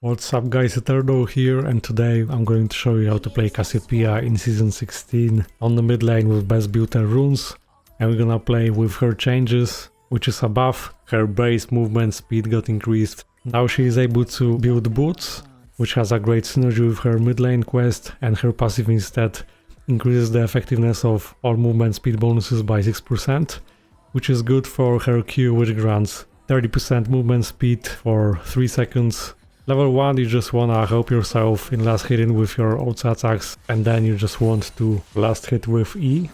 What's up guys, Eterno here, and today I'm going to show you how to play Cassiopeia in Season 16 on the mid lane with best build and runes. And we're gonna play with her changes, which is a buff. Her base movement speed got increased. Now she is able to build boots, which has a great synergy with her mid lane quest, and her passive instead increases the effectiveness of all movement speed bonuses by 6%, which is good for her Q, which grants 30% movement speed for 3 seconds. Level 1, you just wanna help yourself in last hitting with your auto attacks, and then you just want to last hit with E,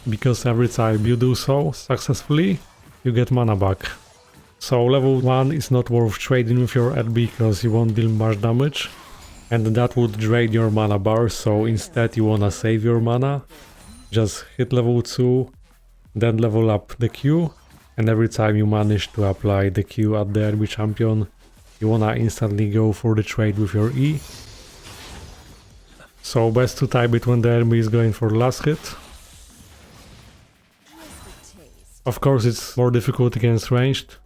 because every time you do so successfully, you get mana back. So level 1 is not worth trading with your AD because you won't deal much damage, and that would drain your mana bar, so instead you wanna save your mana. Just hit level 2, then level up the Q, and every time you manage to apply the Q at the enemy champion, you wanna instantly go for the trade with your E. So best to time it when the enemy is going for the last hit. Of course it's more difficult against ranged.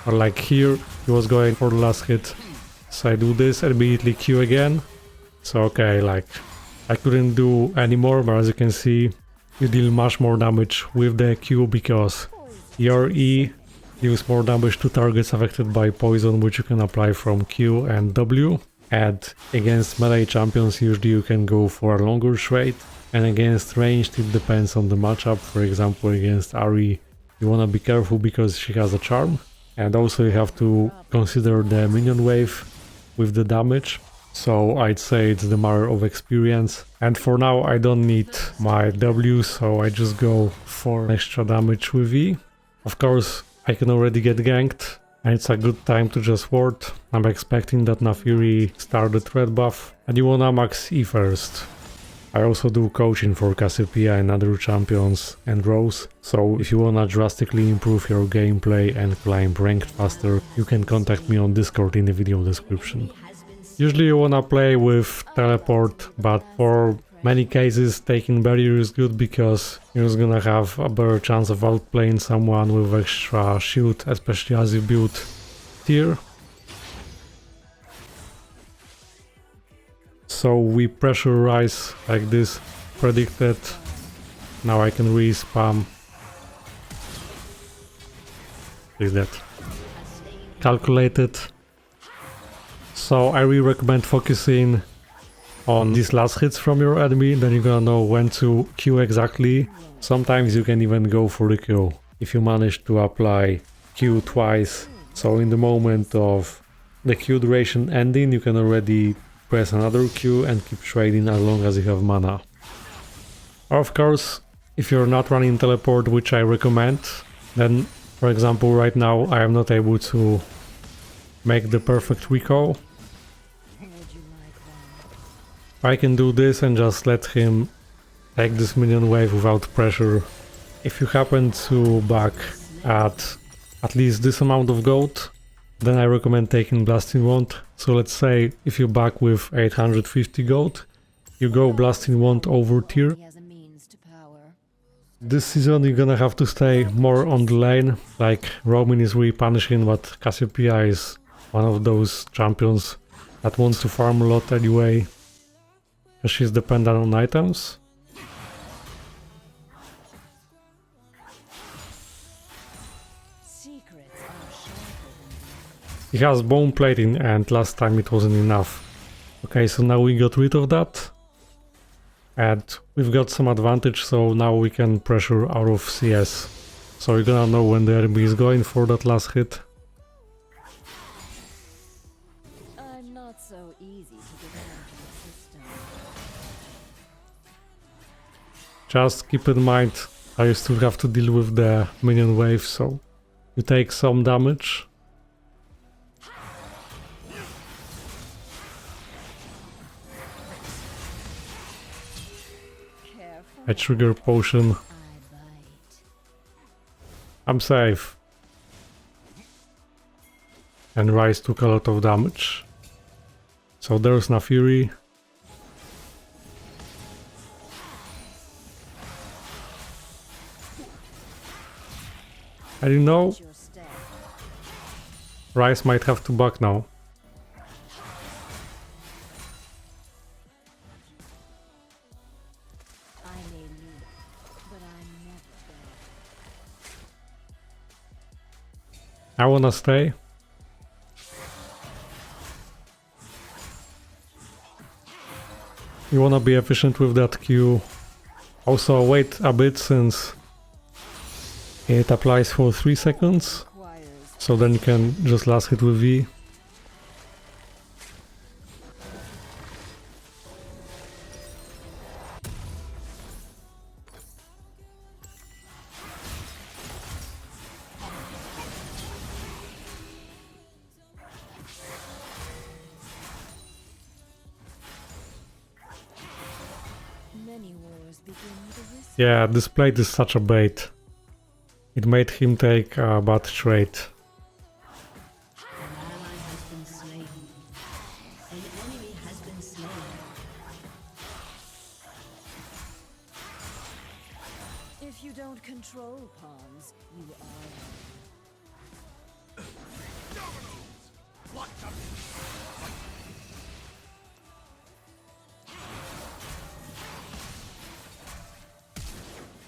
Or like here, he was going for the last hit. So I do this and immediately Q again. So okay, like I couldn't do any more, but as you can see, you deal much more damage with the Q because your E deals more damage to targets affected by poison, which you can apply from Q and W. And against melee champions usually you can go for a longer trade, and against ranged it depends on the matchup. For example, against Ahri you wanna be careful because she has a charm, and also you have to consider the minion wave with the damage. So I'd say it's the matter of experience, and for now I don't need my W, so I just go for extra damage with E. Of course I can already get ganked, and it's a good time to just ward. I'm expecting that Naafiri started red buff, and you wanna max E first. I also do coaching for Cassiopeia and other champions and roles, so if you wanna drastically improve your gameplay and climb ranked faster, you can contact me on Discord in the video description. Usually you wanna play with teleport, but for many cases taking barrier is good because you're just gonna have a better chance of outplaying someone with extra shield, especially as you build tier. So we pressurize like this, predicted. Now I can re-spam. Is that calculated? So I really recommend focusing on these last hits from your enemy, then you're gonna know when to Q exactly. Sometimes you can even go for the kill if you manage to apply Q twice. So in the moment of the Q duration ending, you can already press another Q and keep trading as long as you have mana. Of course, if you're not running teleport, which I recommend, then for example right now I am not able to make the perfect recall. I can do this and just let him take this minion wave without pressure. If you happen to back at least this amount of gold, then I recommend taking Blasting Wand. So let's say if you back with 850 gold, you go Blasting Wand over tier. This season you're gonna have to stay more on the lane, like roaming is really punishing, but Cassiopeia is one of those champions that wants to farm a lot anyway. She's dependent on items. He has bone plating, and last time it wasn't enough. Okay, so now we got rid of that. And we've got some advantage, so now we can pressure out of CS. So you're gonna know when the enemy is going for that last hit. Just keep in mind, I still have to deal with the minion wave, so you take some damage. I trigger potion. I'm safe. And Rise took a lot of damage. So there's Naafiri. I don't know. Rise might have to back now. I wanna stay. You wanna be efficient with that Q. Also wait a bit since it applies for 3 seconds. So then you can just last hit with V. Yeah, this plate is such a bait. It made him take a bad trade. If you don't control pawns, you are.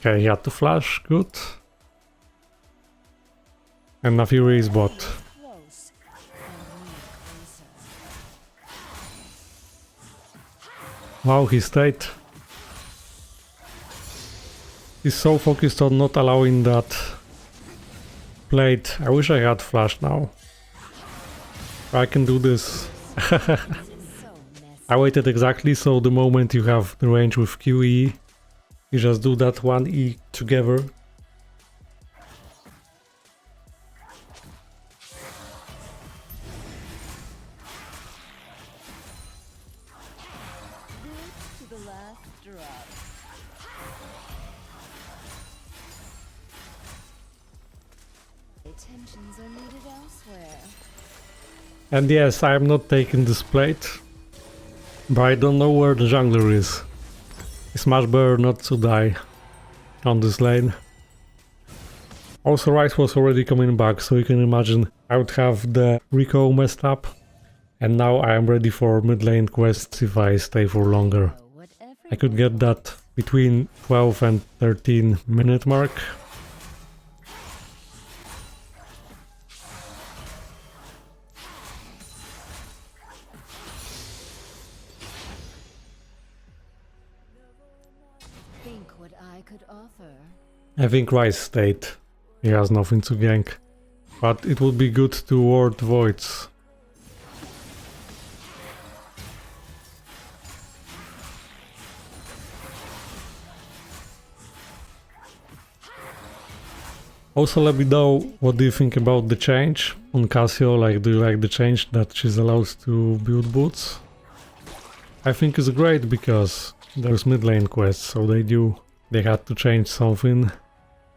Okay, he had to flash, good. And now Fury is bot. Wow, he stayed. He's so focused on not allowing that plate. I wish I had flash now. I can do this. I waited exactly, so the moment you have the range with QE, you just do that one E together. And yes, I am not taking this plate, but I don't know where the jungler is. It's much better not to die on this lane. Also, Rice was already coming back, so you can imagine I would have the Rico messed up. And now I am ready for mid lane quests if I stay for longer. I could get that between 12 and 13 minute mark. I think Rice stayed. He has nothing to gank. But it would be good to ward voids. Also let me know what do you think about the change on Cassio, like do you like the change that she's allowed to build boots? I think it's great because there's mid lane quests, so they had to change something.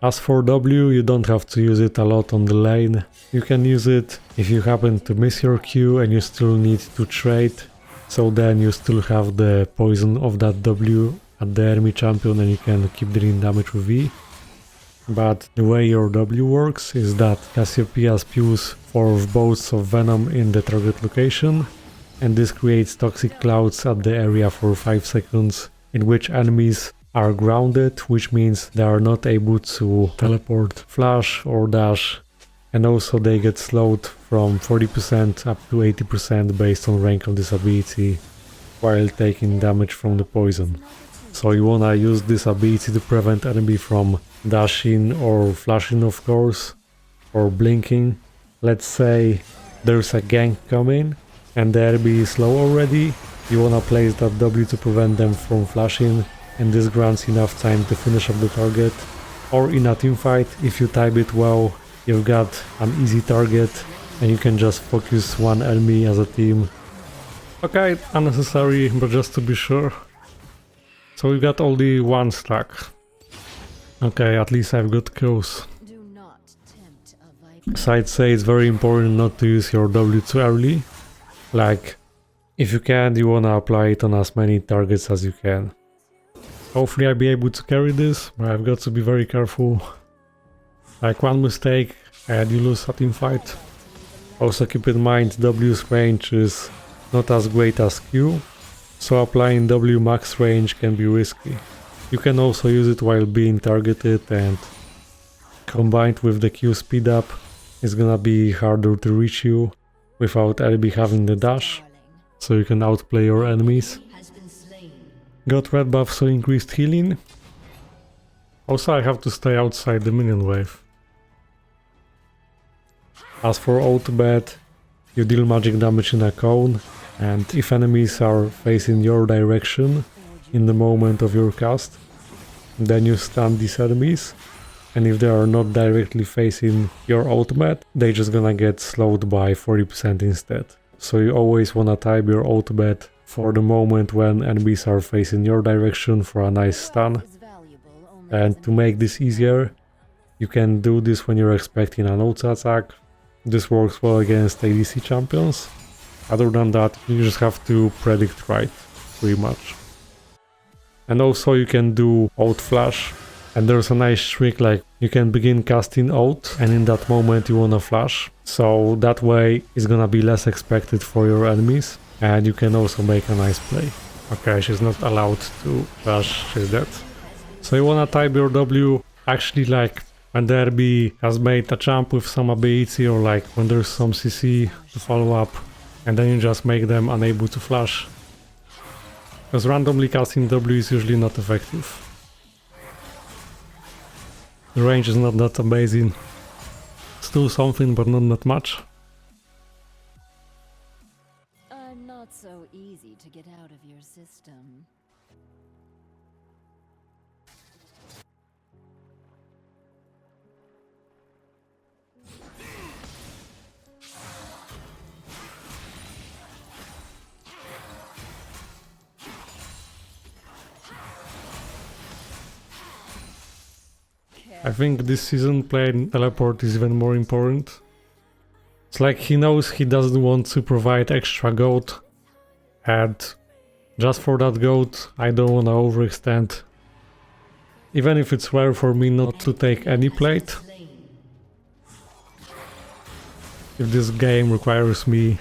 As for W, you don't have to use it a lot on the lane. You can use it if you happen to miss your Q and you still need to trade. So then you still have the poison of that W at the enemy champion and you can keep dealing damage with V. But the way your W works is that Cassiopeia spews 4 bolts of venom in the target location, and this creates toxic clouds at the area for 5 seconds, in which enemies are grounded, which means they are not able to teleport, flash or dash, and also they get slowed from 40% up to 80% based on rank of this ability while taking damage from the poison. So you wanna use this ability to prevent enemy from dashing or flashing, of course, or blinking. Let's say there's a gank coming and the enemy is low already, you wanna place that W to prevent them from flashing, and this grants enough time to finish up the target. Or in a teamfight, if you time it well, you've got an easy target and you can just focus one enemy as a team. Okay, unnecessary, but just to be sure. So we've got only 1 stack. Okay, at least I've got kills. So I'd say it's very important not to use your W too early. Like, if you can, you wanna apply it on as many targets as you can. Hopefully I'll be able to carry this, but I've got to be very careful. Like one mistake and you lose a team fight. Also keep in mind W's range is not as great as Q, so applying W max range can be risky. You can also use it while being targeted, and combined with the Q speed up, it's gonna be harder to reach you without LB having the dash, so you can outplay your enemies. Got red buff, so increased healing. Also, I have to stay outside the minion wave. As for ultimate, you deal magic damage in a cone, and if enemies are facing your direction in the moment of your cast, then you stun these enemies, and if they are not directly facing your ultimate, they just gonna get slowed by 40% instead. So you always wanna time your ultimate for the moment when enemies are facing your direction for a nice stun. And to make this easier, you can do this when you're expecting an auto attack. This works well against ADC champions. Other than that, you just have to predict right, pretty much. And also you can do ult flash, and there's a nice trick, like you can begin casting ult and in that moment you wanna flash, so that way it's gonna be less expected for your enemies and you can also make a nice play. Okay, she's not allowed to flash, she's dead. So you wanna type your W actually like when the RB has made a jump with some ability, or like when there's some CC to follow up, and then you just make them unable to flash. Because randomly casting W is usually not effective. The range is not that amazing. Still something, but not that much. I'm not so easy to get out of your system. I think this season playing teleport is even more important. It's like he knows he doesn't want to provide extra gold, and just for that gold I don't wanna overextend. Even if it's rare for me not to take any plate. If this game requires me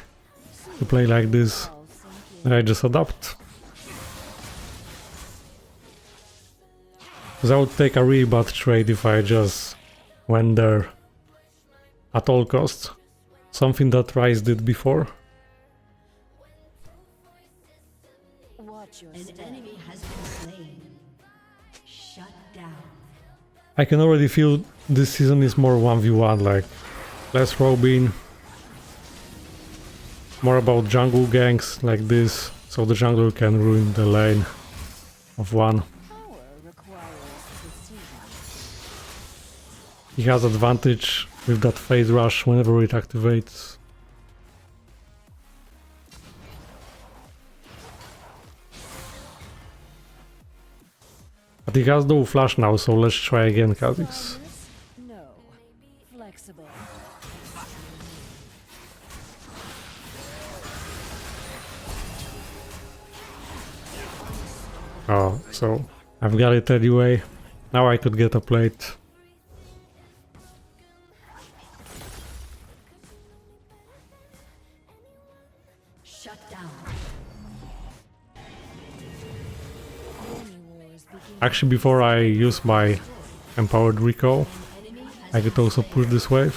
to play like this, then I just adapt. Because I would take a really bad trade if I just went there at all costs. Something that Rice did before. An enemy has been slain. Shut down. I can already feel this season is more 1v1, like less Robin, more about jungle ganks like this, so the jungler can ruin the lane of one. He has advantage with that phase rush whenever it activates. But he has no flash now, so let's try again, Kha'Zix. No. Flexible. Oh, so I've got it anyway. Now I could get a plate. Shut down. Actually, before I use my empowered recall, I could also push this wave.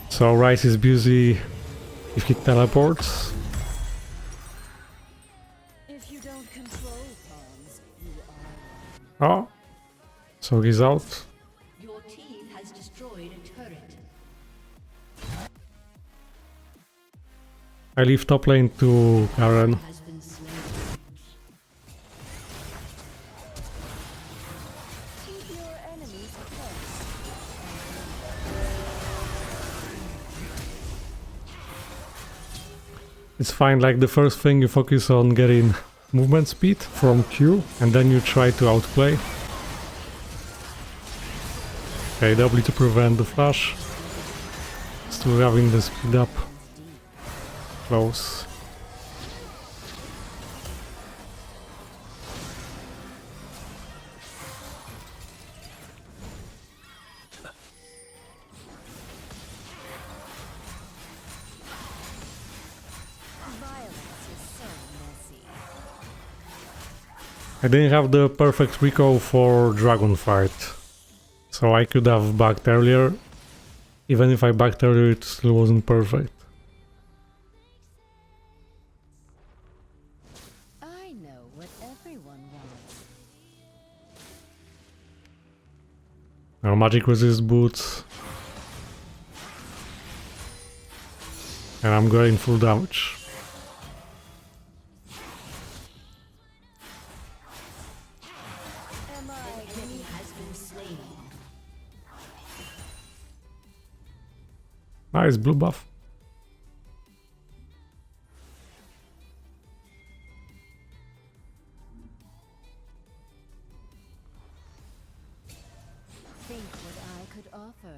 So Rice is busy if he teleports. If you don't control pawns, you are. Oh, so he's out. Your team has destroyed a turret. I leave top lane to Garen. Has been slain. Keep your enemies close. It's fine, like the first thing you focus on getting movement speed from Q, and then you try to outplay. Okay, W to prevent the flash. Still having the speed up. Close. Violence is so messy. I didn't have the perfect recall for Dragon Fight, so I could have backed earlier. Even if I backed earlier, it still wasn't perfect. I know what everyone wants. Now magic resist boots. And I'm going full damage. Enemy has been slain. Nice blue buff. Think what I could offer.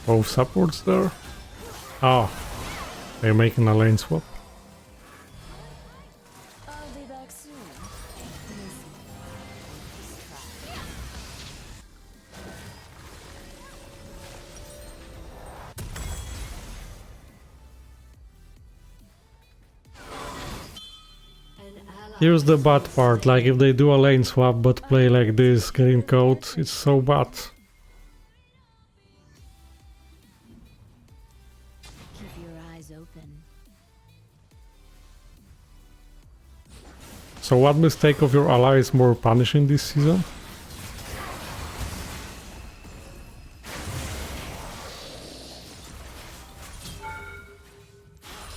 Both supports there. Oh, they're making a lane swap. I'll be back soon. Listen. An ally Here's the bad part, like if they do a lane swap but play like this, getting caught, it's so bad. Keep your eyes open. So what mistake of your ally is more punishing this season?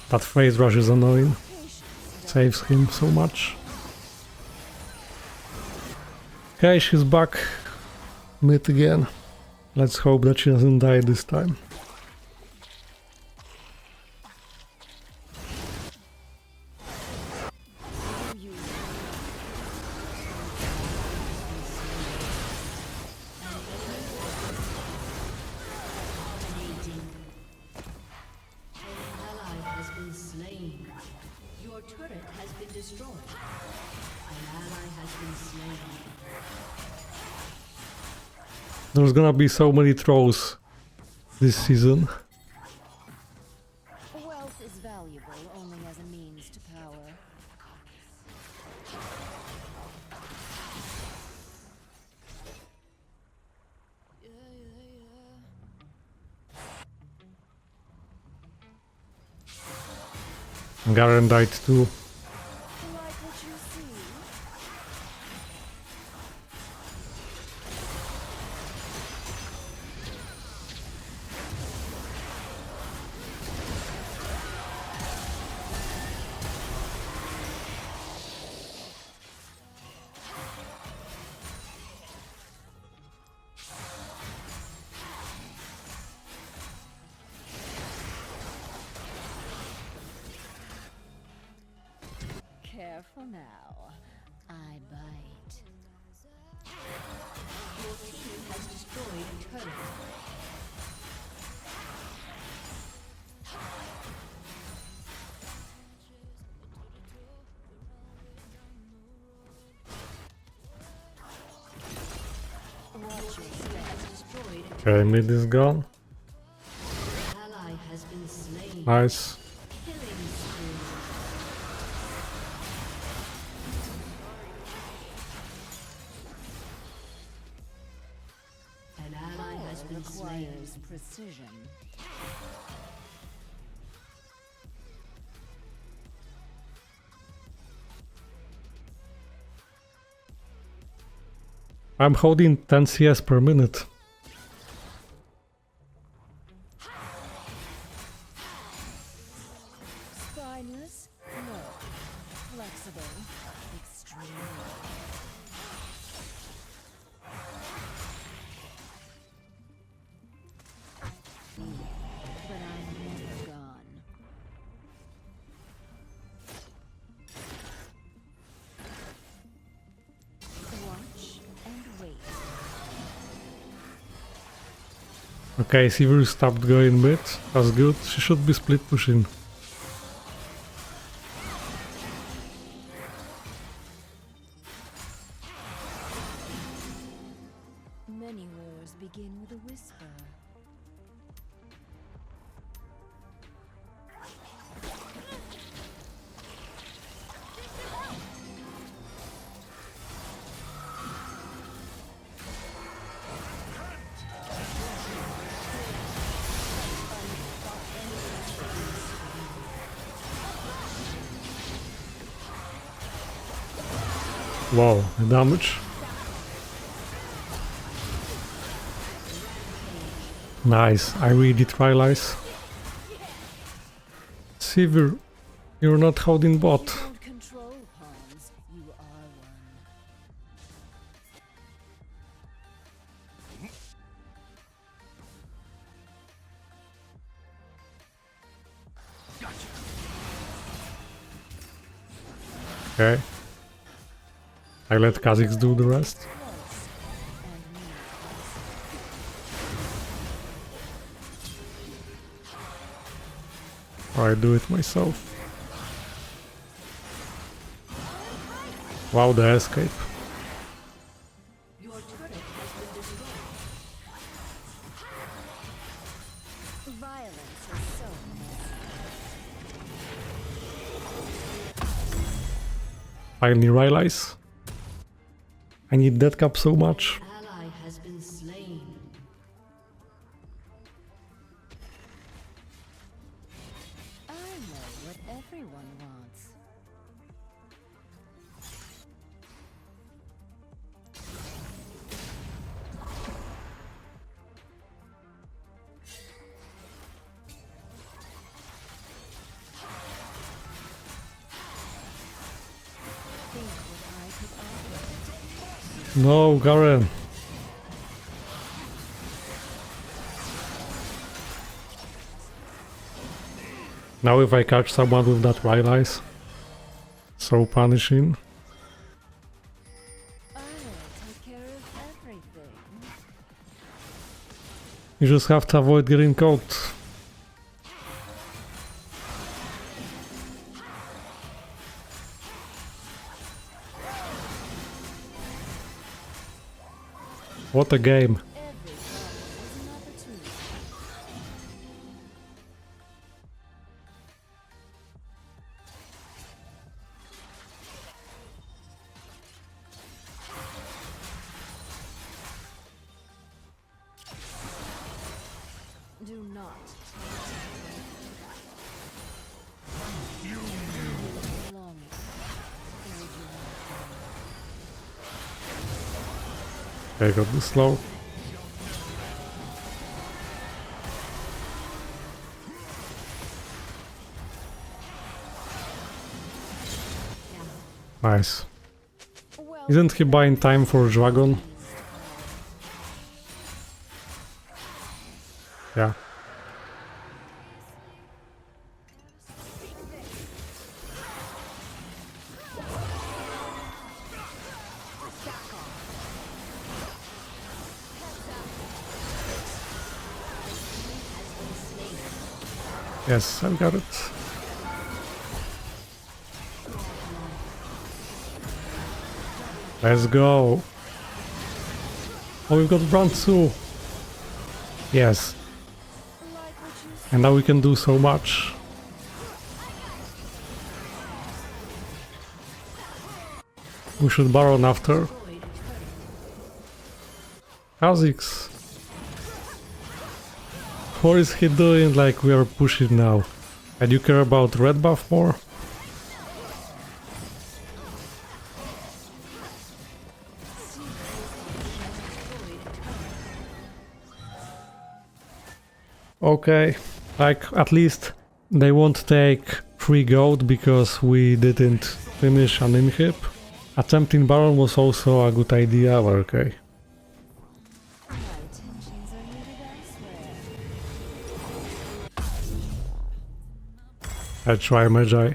That phase rush is annoying. Saves him so much. Okay, she's back. Mid again. Let's hope that she doesn't die this time. An ally has been slain. Your turret has been destroyed. An ally has been slain. There's gonna be so many trolls this season. Wealth is valuable only as a means to power. Garen died too. Like what you see? Careful now. I bite. Your team has destroyed a turret. Watch your step. Has destroyed a Okay, mid is gone. ally has been slain. Nice. Killing spree. An ally has been slain. Requires precision. I'm holding 10 CS per minute. Spineless? No. Flexible? Extremely. But I'm never gone. Watch and wait. Okay, Sivir stopped going mid. That's good. She should be split pushing. Many wars begin with a whisper. Wow, the damage. Nice, I really did realize. Sivir, you're not holding bot. You don't control pawns, you are one. Okay. I let Kha'Zix do the rest. Close and meaningless. Or I do it myself. Wow, the escape. Your turret has been destroyed. Violence is so Finally realize. I need that cap so much. Ally has been slain. I know what everyone wants. Think what I could offer. No, Garen. Now if I catch someone with that wild eyes, so punishing. I will take care of everything. You just have to avoid getting caught. What a game. Every problem is an opportunity. Do not long I got the slow. Nice. well, Isn't he buying time for Dragon? Yeah. Yes, I got it. Let's go. Oh, we've got brand 2. Yes. like what you And now we can do so much. We should Baron after. Kha'Zix. What is he doing? Like we are pushing now. And you care about red buff more? Okay, like at least they won't take 3 gold because we didn't finish an inhib. Attempting Baron was also a good idea, but okay. my attentions are needed elsewhere. I try Magi.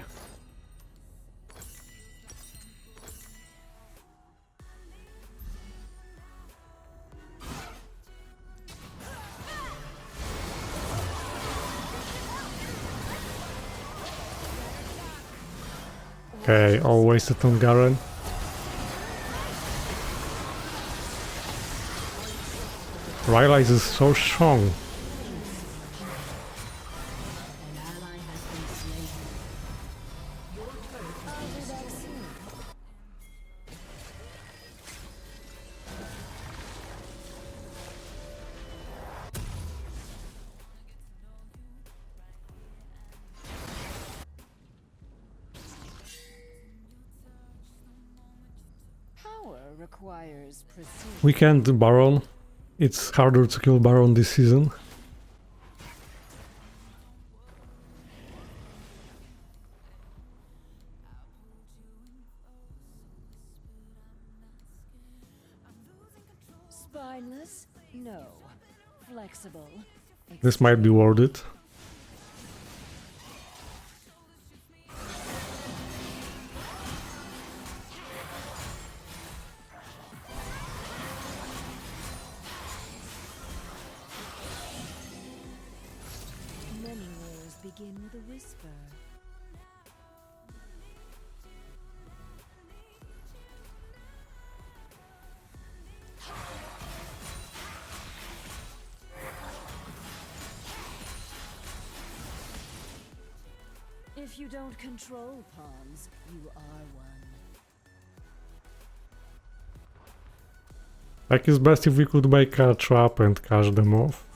Okay, all wasted on Garen. Rylai's is so strong. An ally has been slain. Your turret has been destroyed. requires precision. We can't Baron. It's harder to kill Baron this season. Spineless? No. Flexible? This might be worth it. Many wars begin with a whisper. If you don't control pawns, you are one. Like, it's best if we could make a trap and catch them off.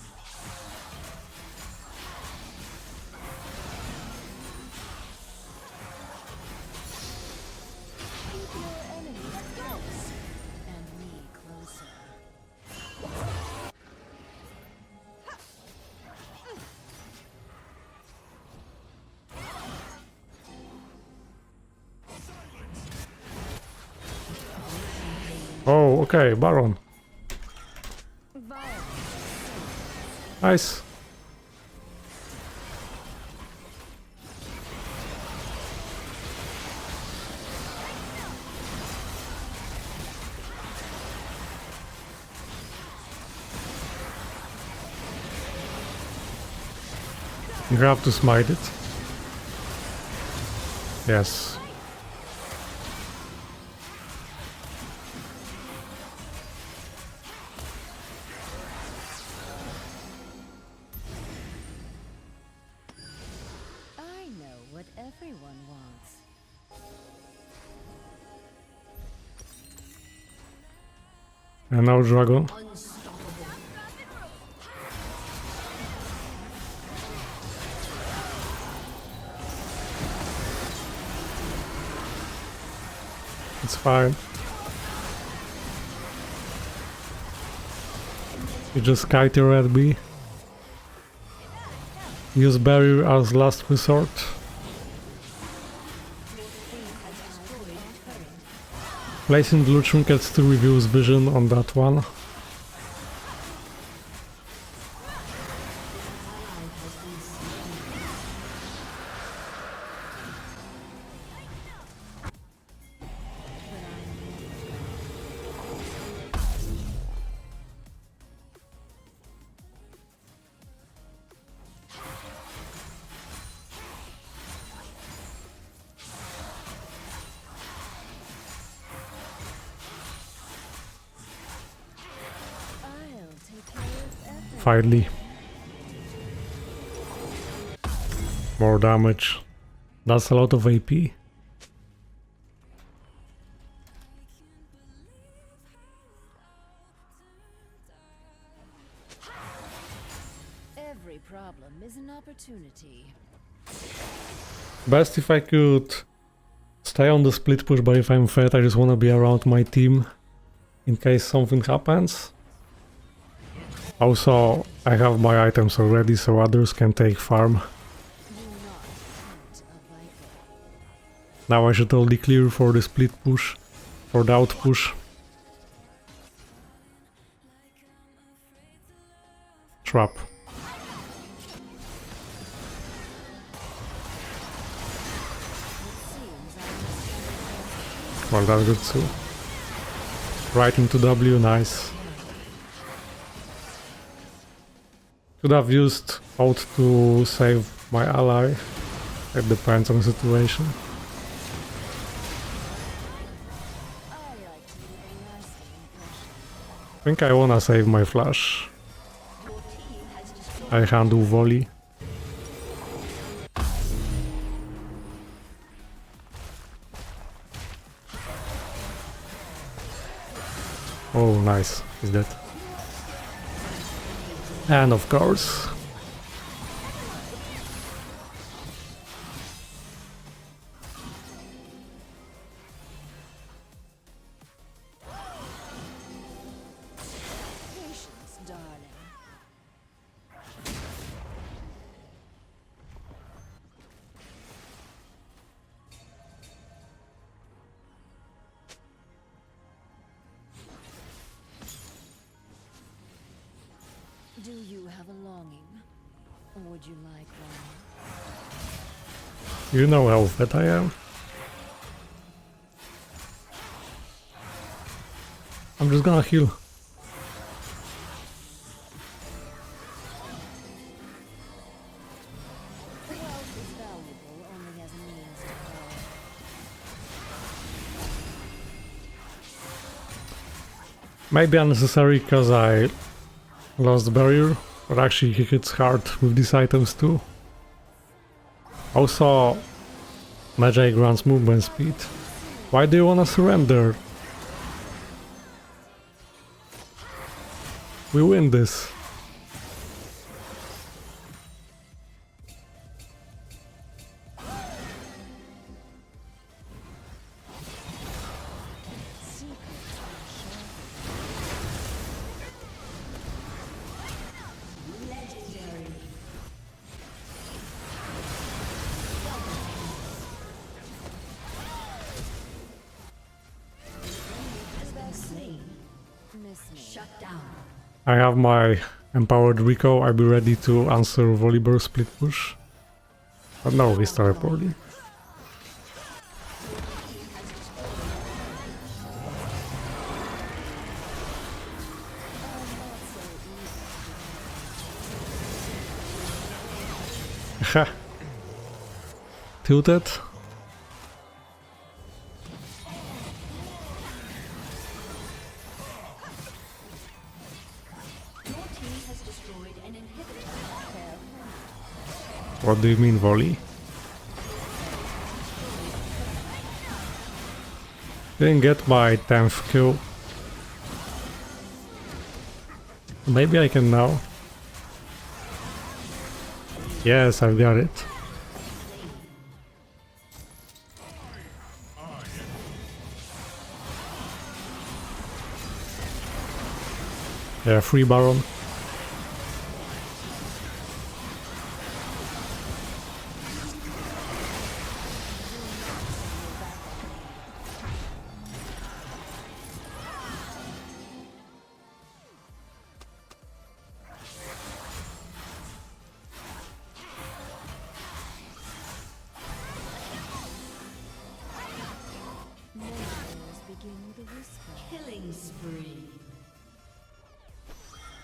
Keep your enemies close, and me closer. Oh, okay, Baron. Violence. Nice. You have to smite it. Yes. I know what everyone wants. And now Dragon. It's fine. You just kite your red bee. Use barrier as last resort. Placing blue trinkets to reduce vision on that one. I'll take care of everything. Finally. More damage. That's a lot of AP. Every problem is an opportunity. Best if I could stay on the split push, but if I'm fed I just wanna be around my team in case something happens. Also, I have my items already so others can take farm. Do not tempt a viper. Now I should only clear for the split push, for the out push. Trap. Seems I must Well, that's good too. Right into W, nice. Could have used out to save my ally. It depends on the situation. I like to leave a lasting impression. I think I wanna save my flash. I handle volley. Oh, nice. Is that? And of course. Do you have a longing? Or would you like one? You know how fat I am. I'm just gonna heal. Wealth is valuable only as a means to power. Maybe unnecessary because I lost the barrier, but actually he hits hard with these items too. Also, Magi grants movement speed. Why do you wanna surrender? We win this. Miss me. Shut down. I have my empowered Rico, I'll be ready to answer Volibear split push. But no, he's teleporting. Ha! Tilted? Your team has destroyed an inhibitor. What do you mean, volley? Didn't get my 10th kill. Maybe I can now. Yes, I've got it. Yeah, free Baron. Nightmares begin with a whisper. Killing spree.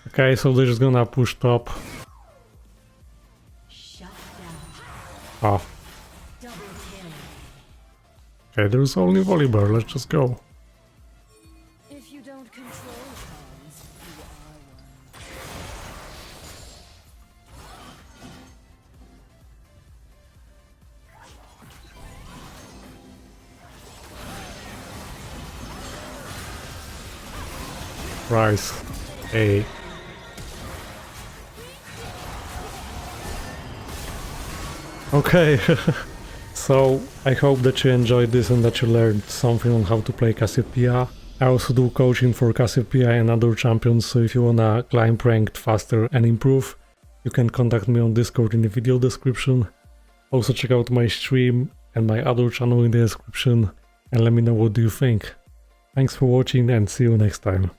Okay, so they're just gonna push top. Shut down. Oh, Double kill. okay, there's only Volibear, let's just go. If you don't control pawns, you are one. Rise. Hey. Okay, so I hope that you enjoyed this and that you learned something on how to play Cassiopeia. I also do coaching for Cassiopeia and other champions, so if you wanna climb ranked faster and improve, you can contact me on Discord in the video description. Also check out my stream and my other channel in the description and let me know what do you think. Thanks for watching and see you next time.